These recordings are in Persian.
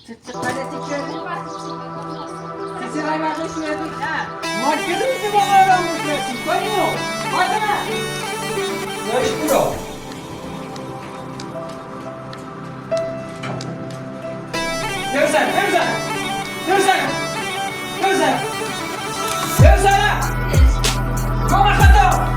چه غلطی کردی؟ چیزی رای برداشت میادی؟ نه ما که روزی با آرام میکنیم کنیم فاطمه داشت برو بزن بزن بزن بزن بزن کم خطا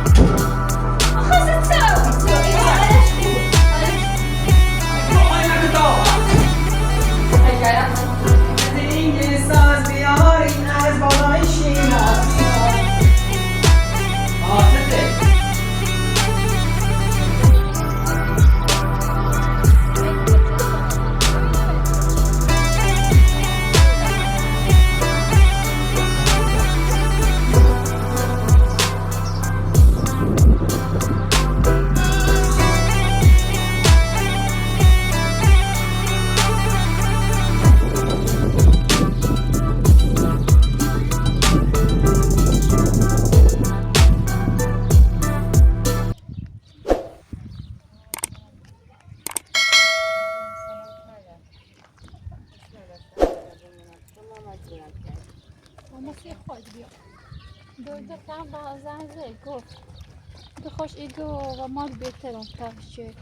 خوش ایدو و مال بهترم تاشه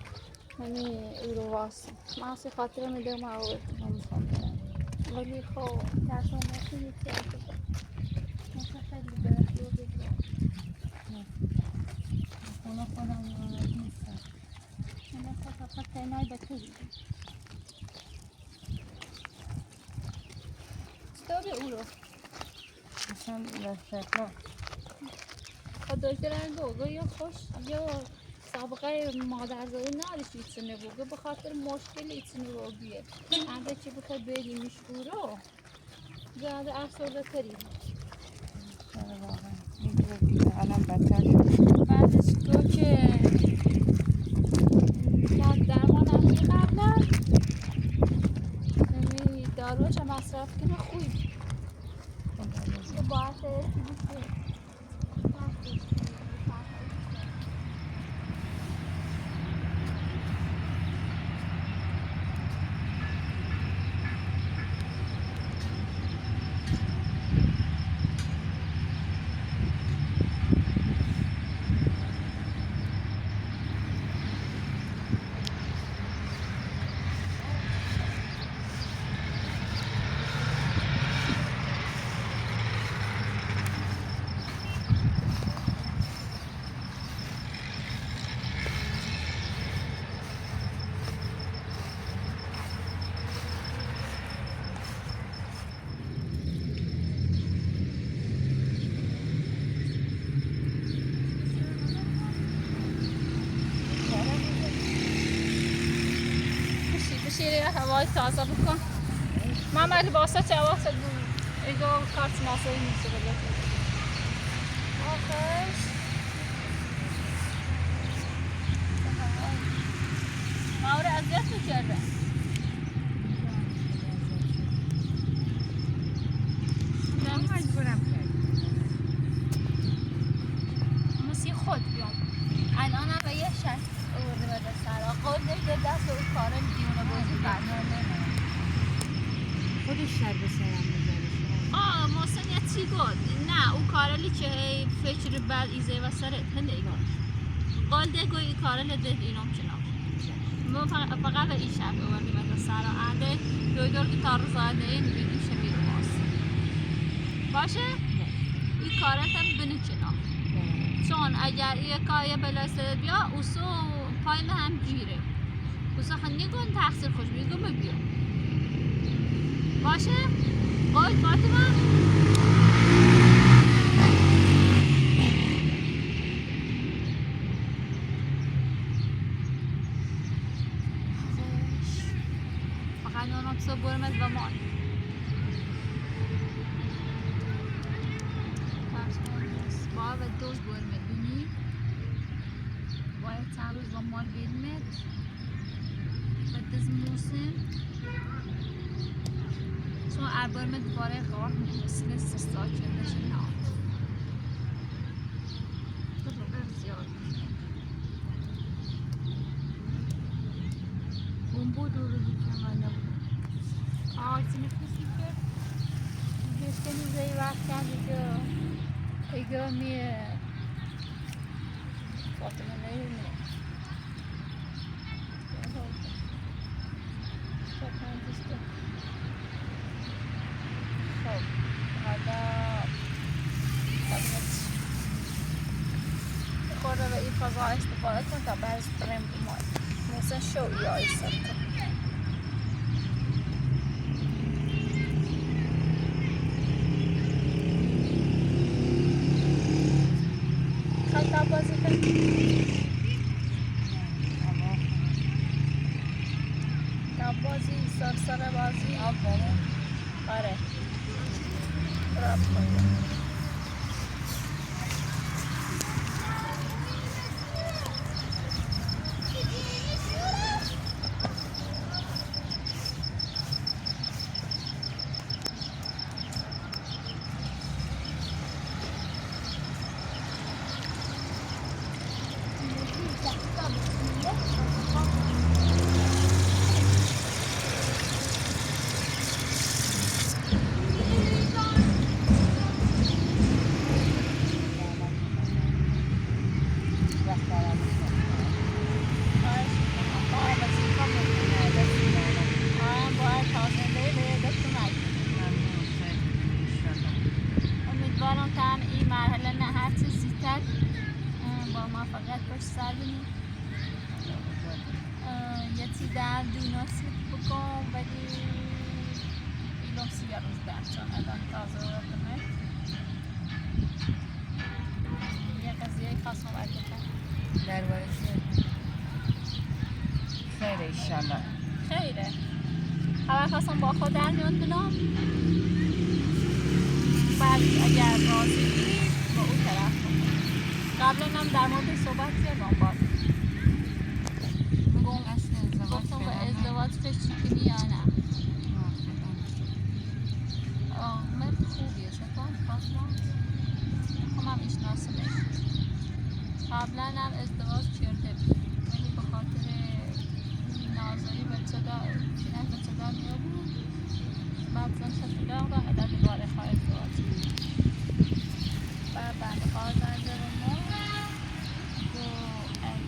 منی ایرو واس ما سی خاطر میده ما اول ولی خو تاسو ماشین چه مثلا خیلی برای بگیرم خودم نیستم من فقط تنهایی به تو ستوری اورو مثلا لشکر دکتران گفت یا خوش یا سابقه مادرزادی نداشتی ایتسنه بود به خاطر مشکل ایتسنه رو بیه اگه چی بخوای بری مشهورو زیاده افسرده تری واقعا این الان بدتر شد بعدش گفت که درمان هم قبلا داروش هم مصرف کنه خوب باید بشیره هوای تازه بکن من لباسا جواز بود ایگو کارت ماسایی میشه بگه آخرش ماوره اذیت میکرده مجبورم کرد موسی خود بیام الان هم به یه شخص آورده بده سرا قول نمیده دست و کارم دیونه بازی برنامه خودش سر به سرم میذاره محسن یه چی گفت نه او کارلی که فکر بعد ایزه و سرت هنده ایگان قول ده گوی ای کارل ده اینام چنام من فقط به این شب آوردی بده سرا انده دویدور که تا روزانه این بیدیم شبیه رو باشه؟ این کارت هم بنو چنام چون اگر یه کاری بلاسته بیا اوسو پایل هم گیره اوسو خنده کن تقصیر خوش بیگو ببیا باشه؟ قول فاطمه؟ فقط نونم صبح برمز و مال با و دوز برمز بینی باید چند روز با مال بیدمت و دز موسم چون برمز دوباره خواه میکنه سستا کردش نه زیاد اون بود رو دیگه من نبود آیسی نفسی که بیشتری زی وقت کردی که ایگه میه فاطمه نیونه خب حالا خورده به این فضا استفاده کن تا بعد بریم بیمار مثلا شو یا ایسا کن خلطه بازی کن تا بازی سرسر بازی آره راب کنیم امیدوارم تا هم این مرحله نه هر چه زیادتر با موفقیت پشت سر بینیم یه چی در نصیب بکن ولی ایلام 3 روز در چون الان تازه وقتمه یه قضیه خواستم باید بکن درباره خیره ایشالله خیره اول خواستم با خود در میان بنام بعد اگر راضی بید با اون طرف کنم قبلا هم در مورد صحبت کردم باز گفتم به ازدواج فکر کنی یا نه مرد خوبیه سپاه خواستم هم میشناسمش قبلا هم ازدواج کرده بود ولی به خاطر نازایی بچه دار میابود بعد زن طلاق را علت دوباره خواهد ازدواج و بعد خواهد زنده به ما تو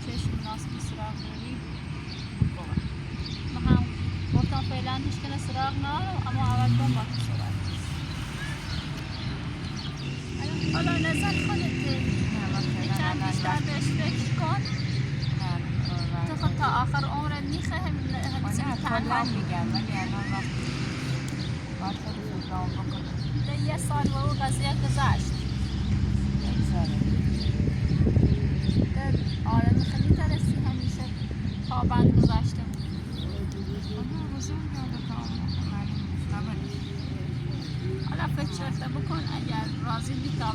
چشم ناسبی سراغ داری ما هم گفتم فعلا هیچ کنه سراغ نارو اما اول بون با تو صورت حالا نظر خودت چند بیشتر بهش فکر کن تو خود تا آخر عمرت میخه همیشه تنها میگم ولی الان وقت باید خودت اقدام بکنم 1 سال با او قضیه گذشت آره خیلی ترسی همیشه پابند گذاشته بود حالا فکر بکن اگر راضی بی تا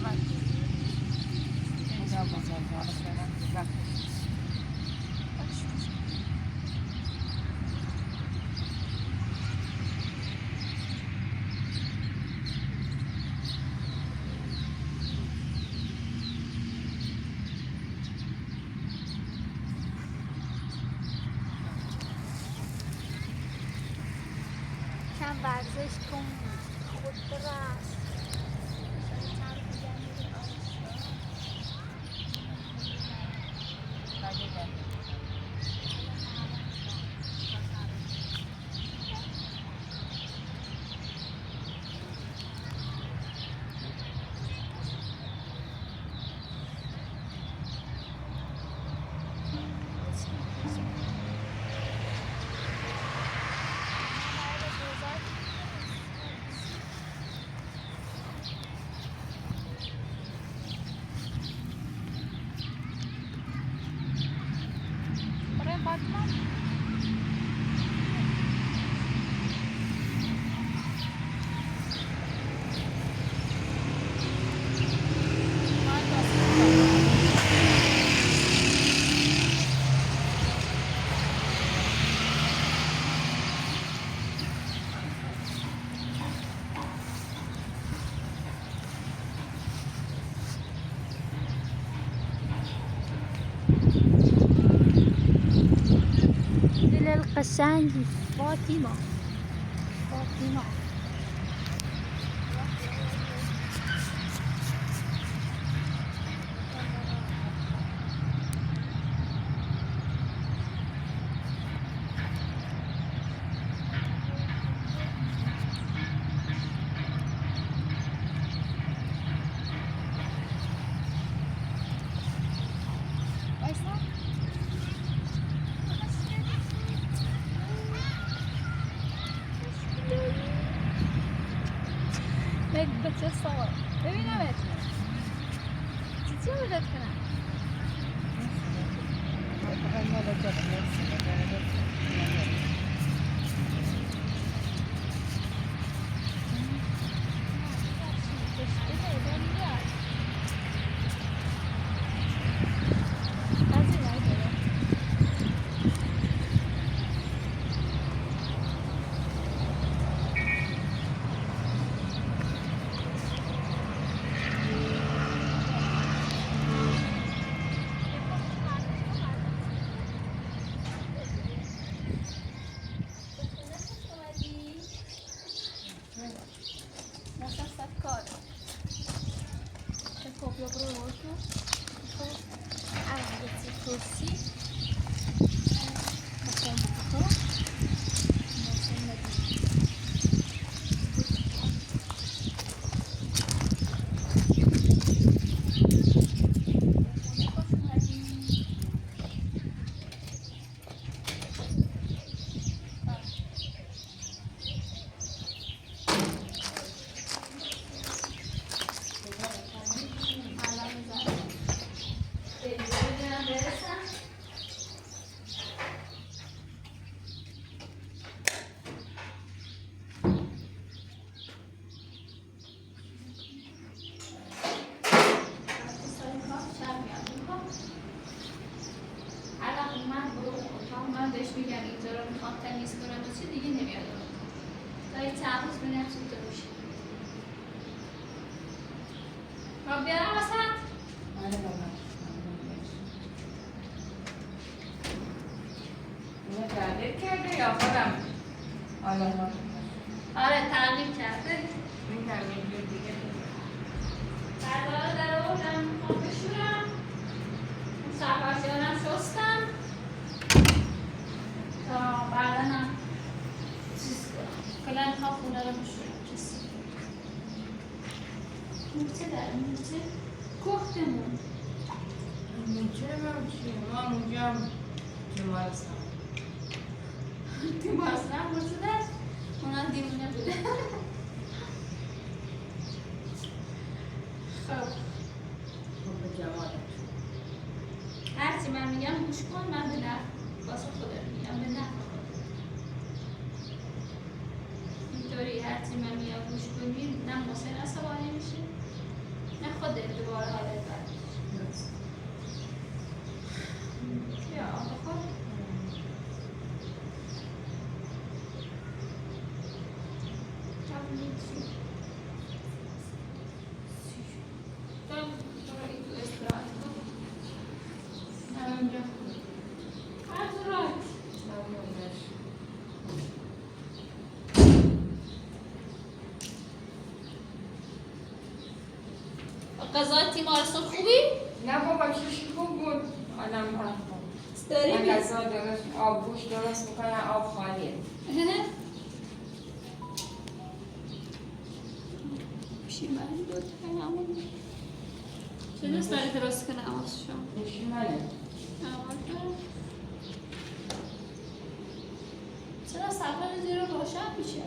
کم ورزش کن خود برست دل القشنگی فاطمه به چه سال ببینم اتونه چی رو بدت کنم آره تغییر کرده این تغییر دیگه برداره در آوردم میخوام بشورم اون سرپرسیانم شستم تا بعدنم چیز کنم کلا میخوام خونه رو بشورم کسی مورچه داره مورچه گفتمون مورچه من چیه؟ من اونجا هم بیمارستان بیمارستان مورچه داشت اونم دیمونه بوده خب به جمالت هرچی من میگم گوش کن من به نفع واسه خودت میگم به نفع خودت اینطوری هرچی من میگم گوش کنی نه محسن عصبانی میشه نه خودت دوباره حالت بد میشه یا بخور غذای تیمارستان خوبی؟ نه بابا چیش خوب بود آدم داری من بی؟ غذا درست آب گوشت درست میکنم آب خالیه پشیمانی بود همون چه دوست داری درست کنه آواز شما؟ پشیمانه چرا صفحه زیر روشن میشه؟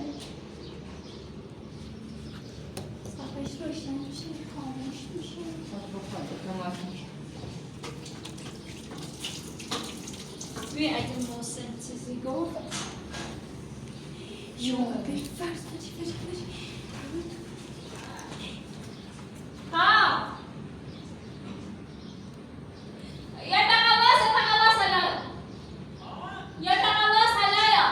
صفحهش روشن میشه خاموش میشه ببین اگه محسن چیزی گفت شما بهش فرض بچی ها یه تقواس هلایا یه تقواس هلایا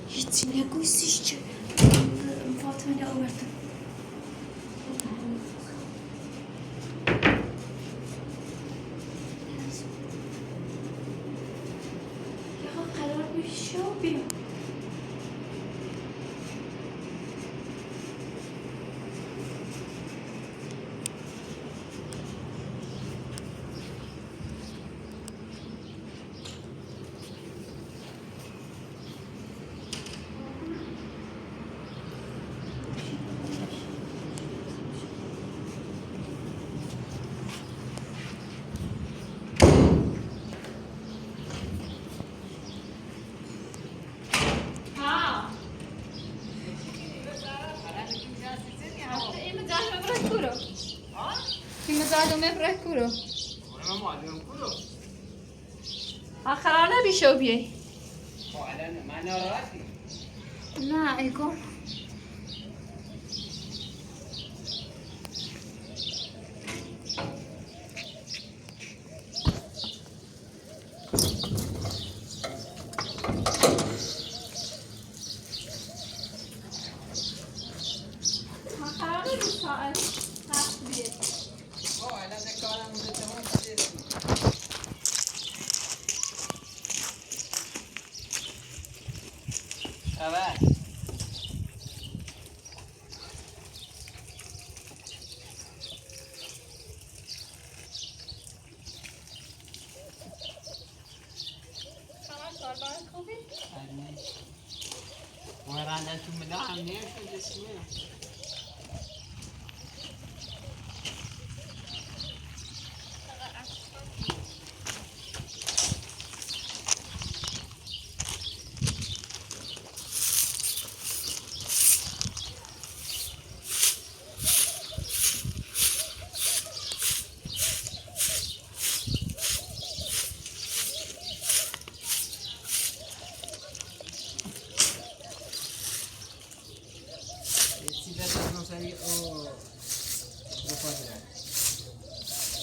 هیچی نگوی سیشچه فاطمه آوردم بیا ها این مزاج مبرد کورو این مزاج مبرد کورو آخرا نبیشو بیای من ناراحتی نه ای کن آخرا نبی ساعت هفت بیای الان کارم بوده تمام شده خبر کاربار خوبی؟ رندتون بده هم نمیشه جسمه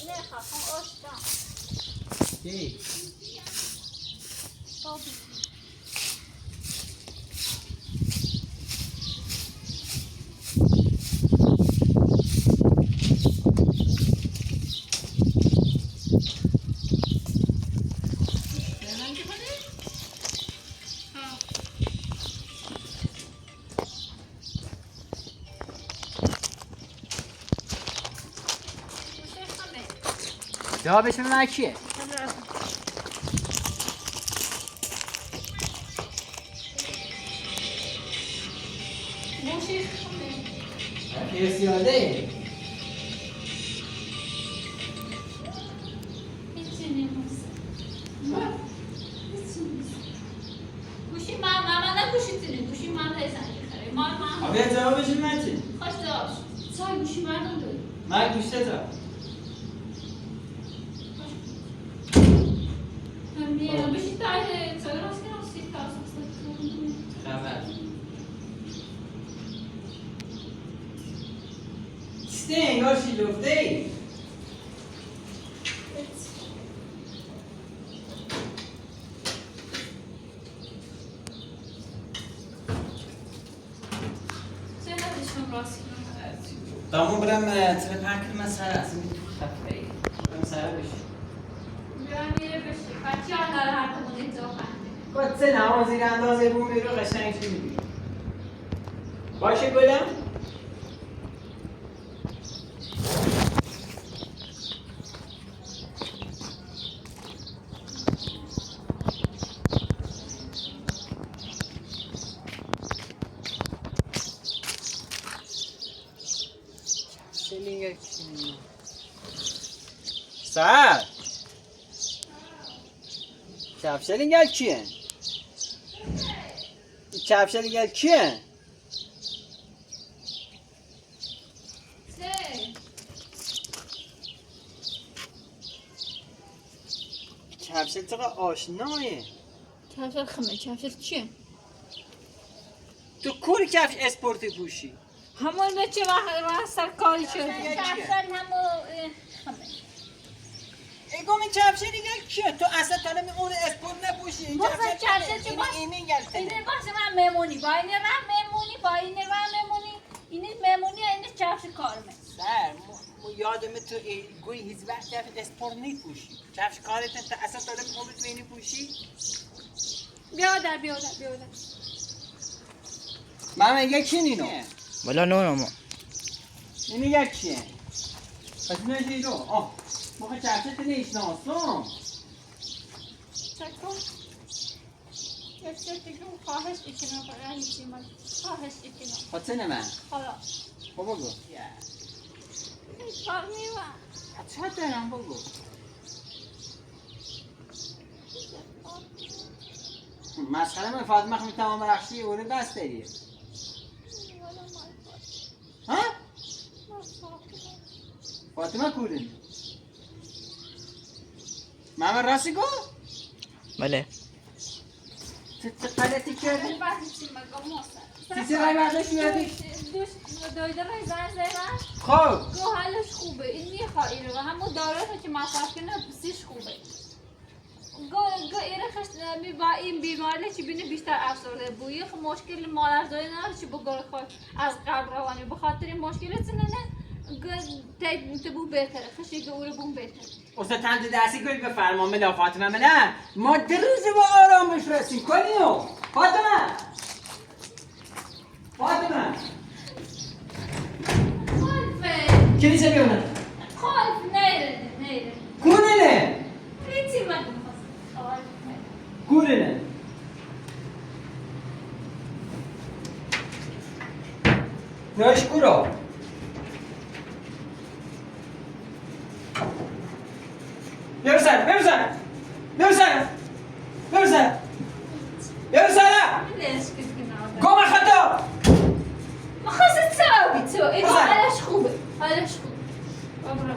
نه خواهم آشتم کی؟ بابی جوابش به من کیه؟ موشی خمه پیسیاده هیچی نیست هیچی نیست گوشی من نگوشیتونه گوشی من ریزنگی خره مال من آبی جوابش به من چی؟ خوش جواب شد سای گوشی مردم داری من گوشته تا بشی تایه سای راست کنم سیف کارس خبر چیسته انگار شیلفته ای چه ندشم راست کنم دامون برم تره پرکر من سر هست این تو خفه ای برم سر بشی بیان میره بشی بچه ها داره هر کمون اینجا خنده کتسه نماز زیر اندازه بوم بیرو قشنگ چی میگی باشه گلم سر کفشلینگل کیه؟ کفشلینگل کیه؟ سه کفشل چقدر آشنایه کفشل خمه کفشل چیه؟ تو کور کفش اسپورتی پوشی همون به چه وقت سر کاری شد کفشل همو خمه ایگو می کفشل دیگه کیه؟ تو اصلا تا نمی اون اسپورت نپوشی این بازم کفشل چه باش؟ اینه گلته اینه باشه من مهمونی با اینه من مهمونی با اینه من مهمونی اینه مهمونی اینه کفش کارمه سر مو یادم تو گوی هیچ وقت کفش اسپورت نیپوشی کفش کارت تا اصلا تا نمی اون بتونی پوشی بیادر من یکی اینو ولا نونم اینو یکیه پس اینو اینو موقع چرچه نیشناسم سکو یک دیگه خواهش ایکنم برای هیچی من خواهش ایکنم خاطر من حالا خب بگو کار میوان چه دارم بگو مسخره من فاطمه خمی تمام رخشی اوره بس داری ها؟ فاطمه کورن ماما راستی گو؟ بله چه غلطی کردی؟ سیسی رای برداشت میادی؟ دویده رای زن خب گو حالش خوبه این میخواه اینو و همون دارات که مصرف کنه بسیش خوبه گو ایره خشت می با این بیماری چی بینه بیشتر افسرده بویی خب مشکل مادر زایی نداره چی بگره خود از قبل روانی بخاطر این مشکل چنه نه تبو بهتره خشی که اوره بون بهتره استاد تند دستی کنید بفرما ملا فاطمه ملا ما 2 روز با آرامش رسیم کنیو فاطمه خالفه کلیسه بیونه خالف نیره کورنه هیچی من کورنه ناش کورا برسن گم خطا ما خواست سوابی تو این حالش خوبه بابرا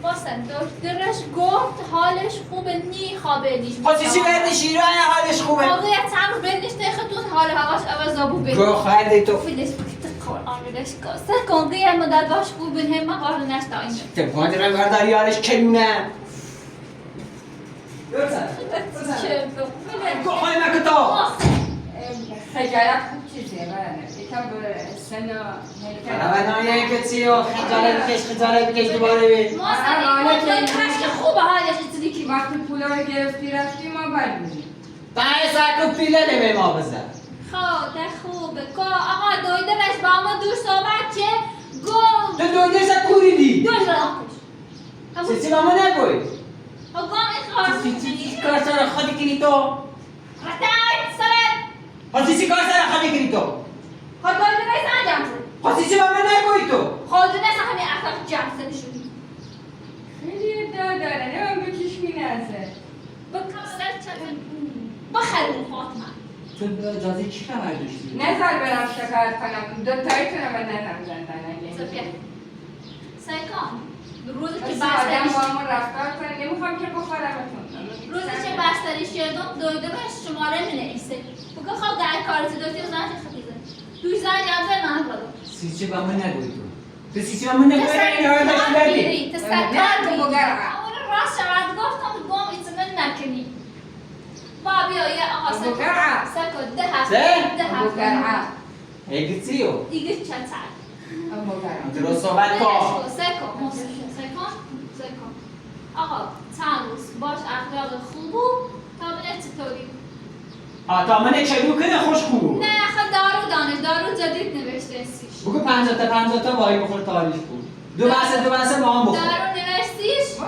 باسن دکترش گفت حالش خوبه نی خوابه نیش خواستی چی برده شیران حالش خوبه موقعیت هم بندش تخطون حال هواش عوض آبو بید گو خیلی تو فیلش بکت قرآن بدش کاسه کنگی هم مدد باش خوب بین هم قرار نشتا اینجا تبقاند رو برداری حالش کنونه برسن گو خواهی مکتا خجالت خوب چیزیه برنه یکم به سن و روانایی کسی و خجالت بکش دوباره بید ما سنی که خوبه حالش ایتونی که وقتی پولا رو گرفتی رفتی ما بد بودیم دهه سرکو پیله نمه ما بزن خوبه که آقا دویدنش با ما دور صحبت چه گم تو دویده سر کوریدی دوش را آکش سیسی ماما نگوی گم این چی کار سر خودی کنی تو؟ رتای سرت سیسی کار سر خودی کنی تو؟ خود دویدنش انجام شد سیسی ماما نگوی تو خودنش همین اخلاق جمع شدی خیلی ادعا داره نه من به چیش مینرزه بکسر چطور بخرون فاطمه تو اجازه چی خبر داشتی؟ نظر برم شکایت کنم دوتاییتونم من نظر زندن صفیه سیکان روزی که بس آدم بستریش با همون رفتار کنه نمیخوام که بخورمتون روزی که بستریش کردم دویده بهش شماره مینویسه بگه خب در کارتی داشتی و زنش خطیزه توی زن یمزه من بودم سیسی ماما نگوی تو سیسی ماما نگوی این یاد داشتی بردی تستکار بیری اون راست شود گفتم گم ایتمن نکنی با بیا یه آقا سکو ده هفته اگزیو دیگه چند ساعت درست صحبت کن سکو آقا چند روز باش اخلاق خوبو تا بینه چطوری تا من چلو کنه خوش خوب نه خب دارو جدید نوشته سیش بگو 50 تا وای بخور تاریخ بود دو بحثه با هم بخور دارو نوشتیش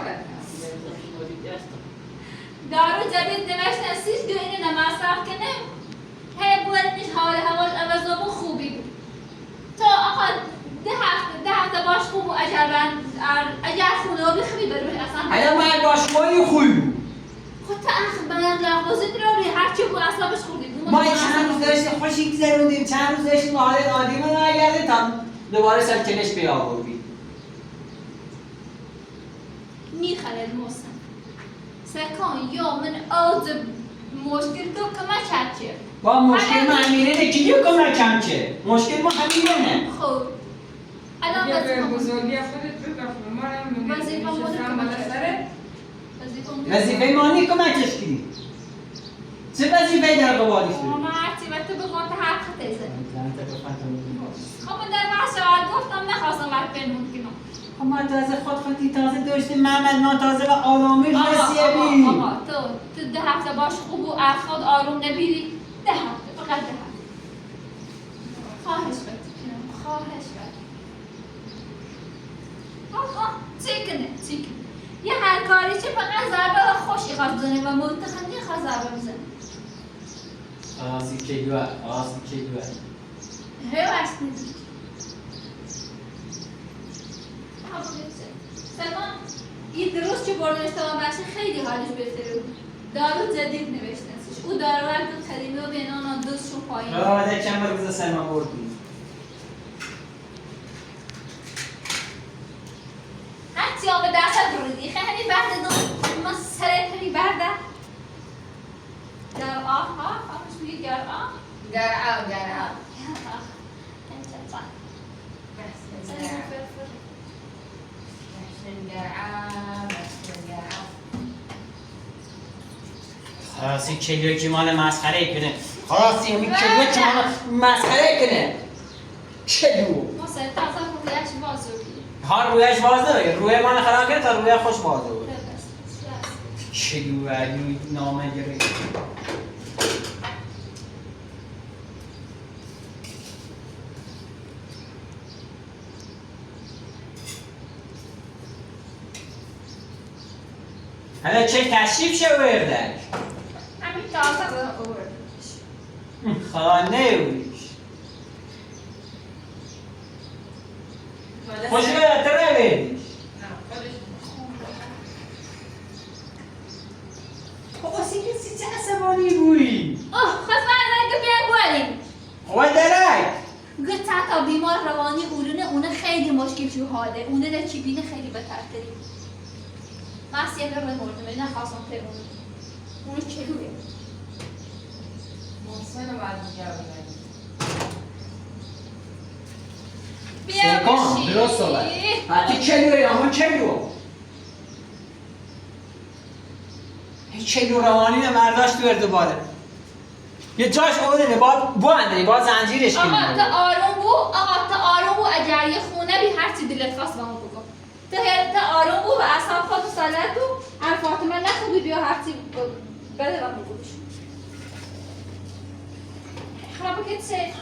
دارو جدید نوشته سیش که اینو نمصرف کنه هی بولنش حال هواش عوض و خوبی بود تا آقا ده هفته باش خوب و اگر خونه رو بخوی بروی اصلا حالا من باش مایی خوب خود تا اخ لغوزی روی هرچی بود اصابش خوبی بود ما چند روز داشتیم خوشی گذروندیم چند روز داشتیم حالت عادیمون نگرده تا دوباره سرکنش بیاوردیم میخرد موسم سکان یا من آز مشکل تو کمک هرچی با مشکل ما امیره نکیدیو کمکم چه مشکل ما همینه خوب الان یه به وظیفه بزرگی خودت بگفت ما رو وظیفه خودت نشستم کمک بالا سرت وظیفه ما نی کمکش کنی چه وظیفه در قبالش داری؟ ما هرچی و تو بگو تا حق تیزه خب من در بحث شوال گفتم نخواستم وقت پنهون کنم خب ما تازه خودی تازه داشتیم محمد ما تازه به آرامش رسیه بی آقا تو 10 هفته باش خوب و اخلاق آروم نبیری 10 هفته فقط 10 هفته خواهش بکنم خواهش بکنم آقا چیکنه یه هر کاری چه فقط ضربه و خوشی خواست بزنه و منتخب نخواست ضربه بزنه آسی کیلوه هیو اشنیدی سلمان این درست که بردنش تمام بشه خیلی حالش بهتره بود دارو جدید نوشتنش او داروور بود قدیمی و بینان دوستشون پایین ده چند بار بزا سلمان بردی هرچی آب دست بردی خیلی برده دون ما سرت خیلی برده در آها خواهش میگه گر آه گرعه خلاصی کلیوی که مال مسخره کنه خلاصی همین کلیوی که مال مسخره کنه کلیو ما سر تازه رویش باز رو ها رویش بازه روی من خراب کرد تا روی خوش بازه بود کلیو علی نامه گره حالا چه تشریف شه وردک همین تازه رو آوردمش خانه اویش خوش بیاد تره بیدیش بابا سی چه عصبانی بوی خواست من که بیای بولیم خب درک گفت تا بیمار روانی اونه خیلی مشکل شو حاله اونه نچیبینه خیلی بترتری ماسی اگر بمردم این خواستم که اونو چلوه محسن رو باید دیگر بگردیم سرکان درست صحبت حتی چلوه یا همون چلو هیچ چلو روانی نه مرداش تو اردباره یه جاش آوردنه باید زنجیرش کنیم آقا تا آروم بو اگر یه خونه بی هر چی دلت خواست با ما بگو تا آروم بو و اصاب خود سالت بو هر فاطمه نخوبی بیا هر چی بده با ما بگوش خرابه که چه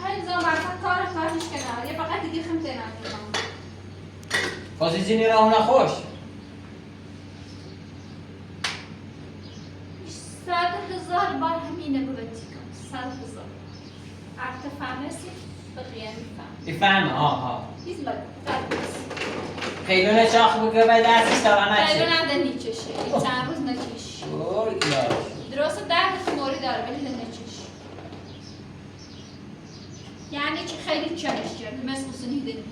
های زمان برسن کارش کنار یه فقط دیگه خمته نمیدونم بازی زینی را اونه خوش $100,000 بار همینه بود چیکار 100,000 اگه فهمیسی بقیه میفهم میفهمه هیچ بگو خیلونه چاخ بگه به دستش تا خیلی نشه نده نیچشه چند روز نکش درست درد موری داره ولی نکش یعنی که خیلی چنش کرده مثل حسنی دنی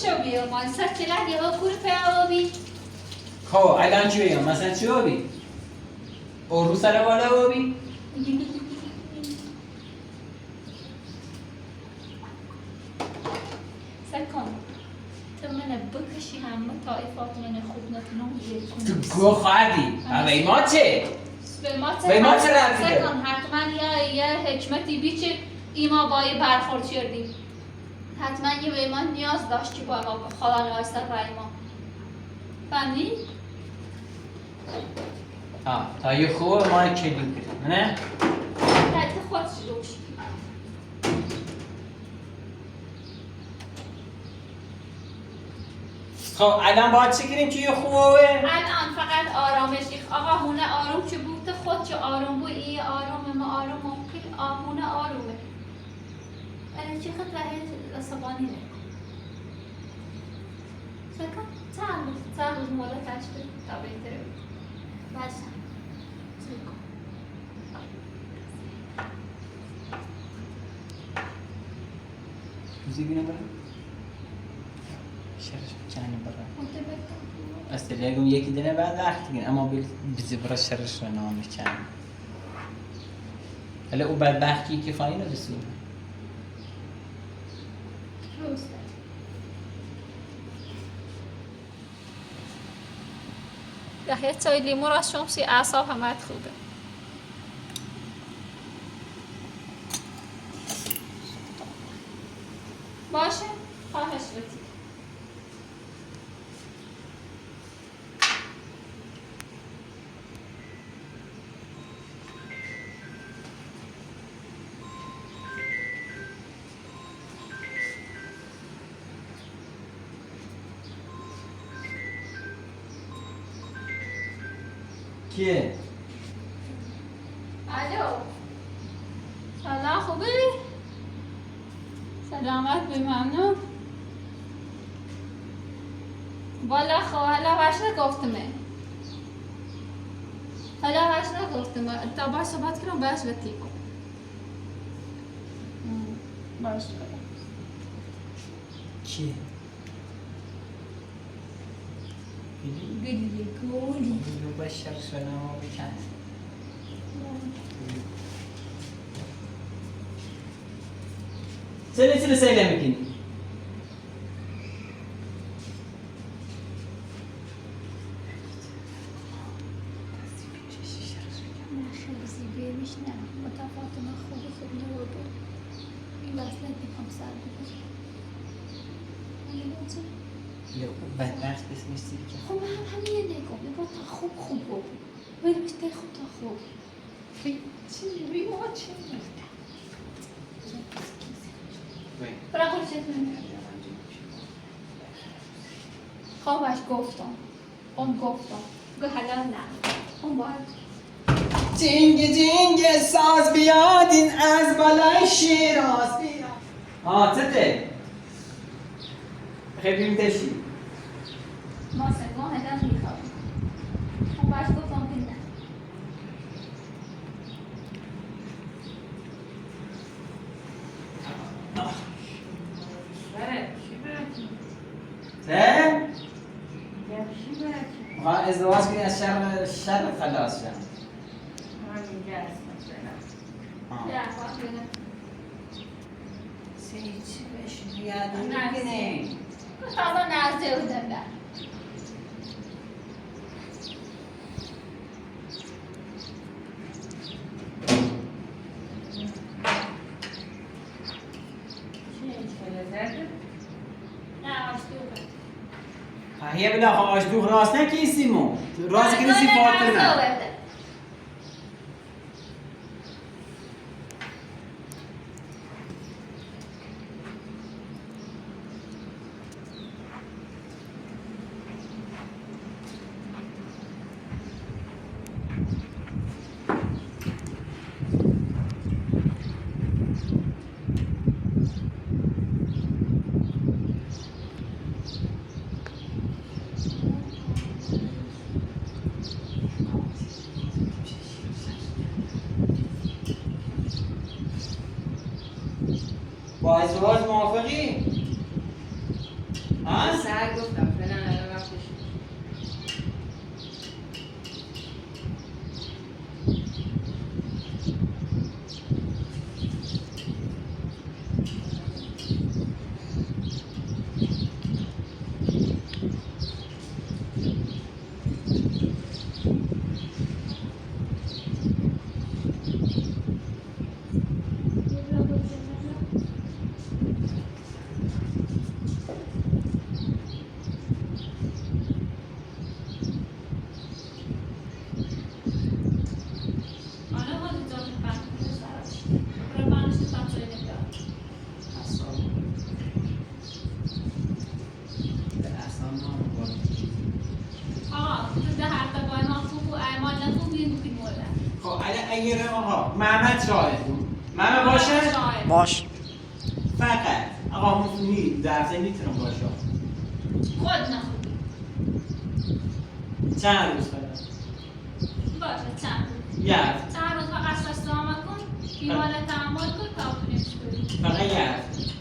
شو بیو ما سر کلاد یه کور پیاو بی خب الان چی بگم مثلا چی بی رو سر بالا بی سر کن تو منه بکشی همه طایفات منه خوب نتونم یه تو گو خواهدی اوه ما چه؟ به ما چه رفتی سر کن حتما یه حکمتی بی چه ایما بایی برخورد کردیم حتما یه به ایمان نیاز داشت که با ما خدا نواسته رای ما فهمی؟ تا یه خوبه ما رو کلیو کنیم نه؟ حتی خودش روش خب الان باید چه کنیم که یه خوبه؟ الان فقط آرامش آقا هونه آروم چه بود خود چه آروم بود این آرومه ما آروم ممکن هونه آرومه الان چه خود راه عصبانی نه شکر چند روز مولا تشبه تا بهتره باشم روزی بینه برم؟ شرش بکنه برم استلیگم یکی دنه بعد وقت دیگه اما بیزی برای شرش رو نامش کنه حالا او بدبختی که فاینو رسید درسته. یه چای لیمو را شمسی اعصاب همت خوبه. باشه خواهش بتی. کیه؟ الو سلام خوبی؟ سلامت بی ممنون. والا خب حالا باش نگفتمه. حالا باش نگفتمه. تا باش صحبت کنم باش بتی کن. باش کنم. کیه؟ گلی گلی. با شب سلام بکن. چرا سیله میکنی؟ خیلی زیباییش نه. متفاوت من خوب نبود. این واسه نمیخوام سر بگیرم. یا بدبخت نیستی که خب من همین نگاه میگم تا خوب بود. ولی بیشتر خوب تا خوب. چی؟ بی ما چی؟ برای خود چیز نمیدونم. خوابش گفتم. اون گفتم. گو حالا نه. اون باید. جینگ ساز بیادین از بالای شیراز بیاد. چته؟ خیلی میتشی؟ ما سنگاه هدن میخوابیم. اون باید گفتم که نه. چه؟ چی برد؟ میخوام ازدواج کنی از شر خلاص شم. اینجا هست مثلا. یا خواهد بینم. چی بهش بیادین نه. میکنه؟ تازه نزده بودم در. نه آشتوبه. یه بلا خواهش دوخ راست نکیسیمو راست کنیسی فاطمه با ازدواج موافقی؟ ها؟ سر گفتم فعلا الان وقتش محمد شاهد بود. محمد باشه؟ باش. فقط آقا دفعه میتونم باشه. خود نخود. چند روز فقط؟ باشه چند روز. یه چند روز فقط سستامه کن. ایمان تعامل کن تا کنیمش کنیم. فقط یه هفته.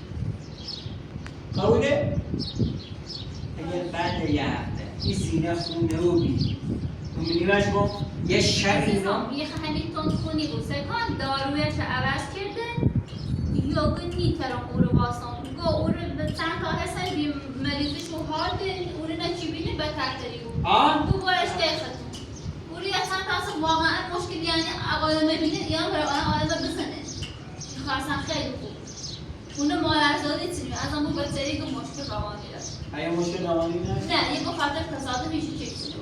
قبوله؟ اگر بعد یه هفته این سینه خونه رو بید می‌بینیمش با یه شب اینا یه همین تندخونی بود سکان دارویش عوض کرده یا نیترم او رو باستم گو اون چند تا هستن بی مریضش و حال بین اون نچی بینه بهتر تریو آه؟ تو باش تخت اون یا چند تا اصلا واقعا مشکل یعنی آدم ببینه یا برای آدم بزنه خاصا خیلی خوب اون مادرزادی چیزی از اون بچه‌ای که مشکل روانی داره آیا مشکل روانی نه؟ نه یه بخاطر تصادف میشه چک شده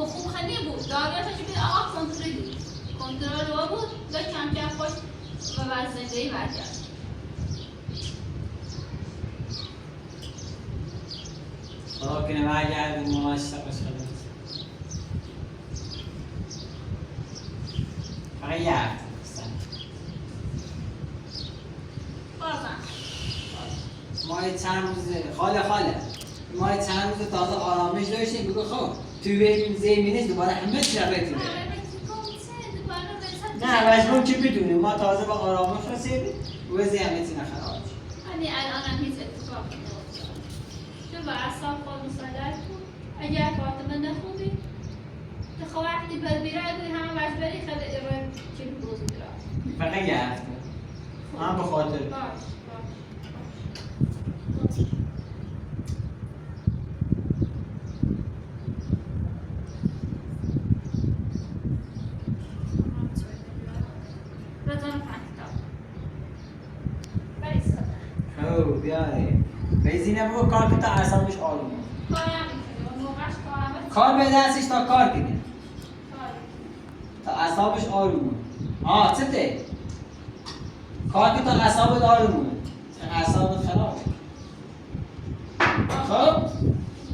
خوب خیلی بود داروش چی بود آقا کنترل بود و کم کم خوش و بر زندگی برگرد خدا کنه برگردیم ماماش سقش خدا فقط یه هفته بازم ما چند روز ما چند روز تازه آرامش داشتیم بگو خب توی بریم زمینش دوباره همه چی را بتونه نه مجبور که بدونیم ما تازه با آرامش رسیدیم و زی همه چی نخراب hani الانم هیچ اتفاقی نمیفته تو با اعصاب خود مسلط کن اگر فاطمه نخوبی تو وقتی بیرای بوی همه مجبری خیلی ایرای چی روز بیرای فقط یه هفته من به خاطر باش بیاره بزینه بگو کار که تا اعصابش آرومه کار به دستش تا کار کنه تا اعصابش آرومه چته کار که تا اعصابت آرومه اعصابت خرابه خب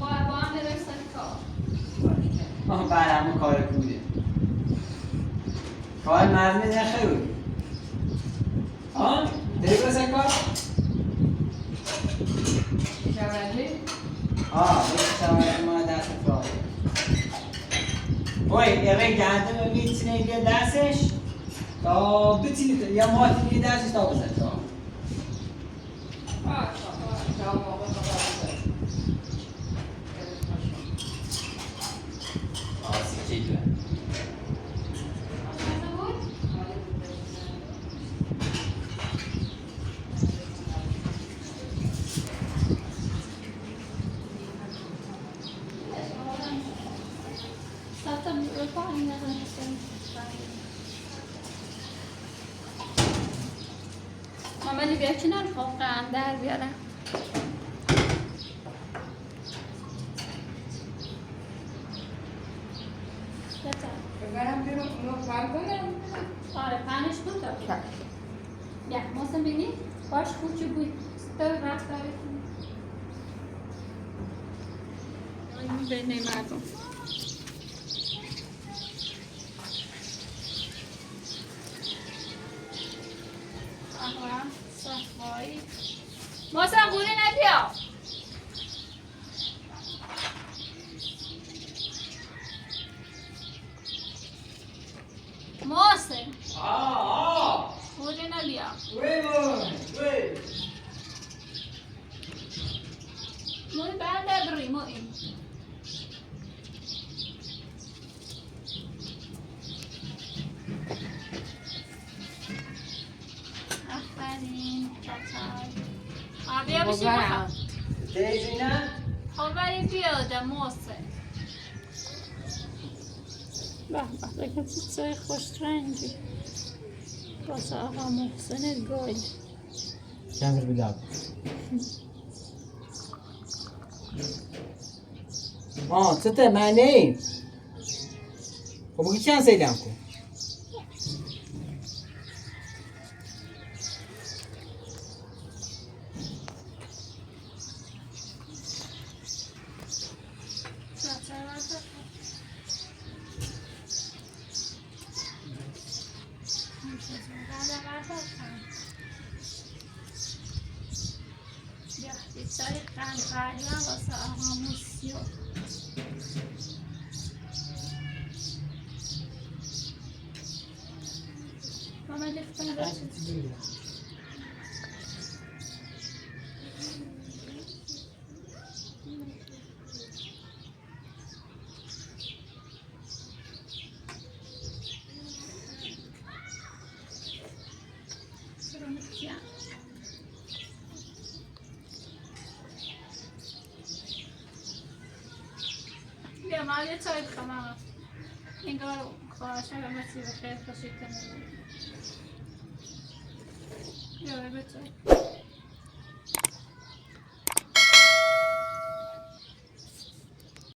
با هم برسن کار برامون کار کوده کار مردمه نخیروی داری برسن کار؟ شواهدی ما دست فراره یه گنده میتونه یه دستش تا بتینی یا ماهی دیگه دستش تا بزن تا سیچه دوه مامانی بیا کنار واقعا در بیارم ببرم بیرون اونو پر کنم آره پنش بود تا بیا موسم بینی باش خوچه بود تو رفت داری کنی بینه مردم صفایی موسم گونه نبیا موسم گونه نبیا موی بنده بری موی آفرین چطور بیا بشی بخواب دیزی نه؟ خب بری بیاده موسه به که چیزای خوش رنگی واسه آقا محسن گل چند رو بدار چطه من نیم خب بگی چند سیدم کن بیچاره قنقریا واسه آقا موسیو ماما دفتر چیه؟ بیا من یه چای بخورم. انگار خواهشم همه چی بخیر خوشی کنم. بیا بچه.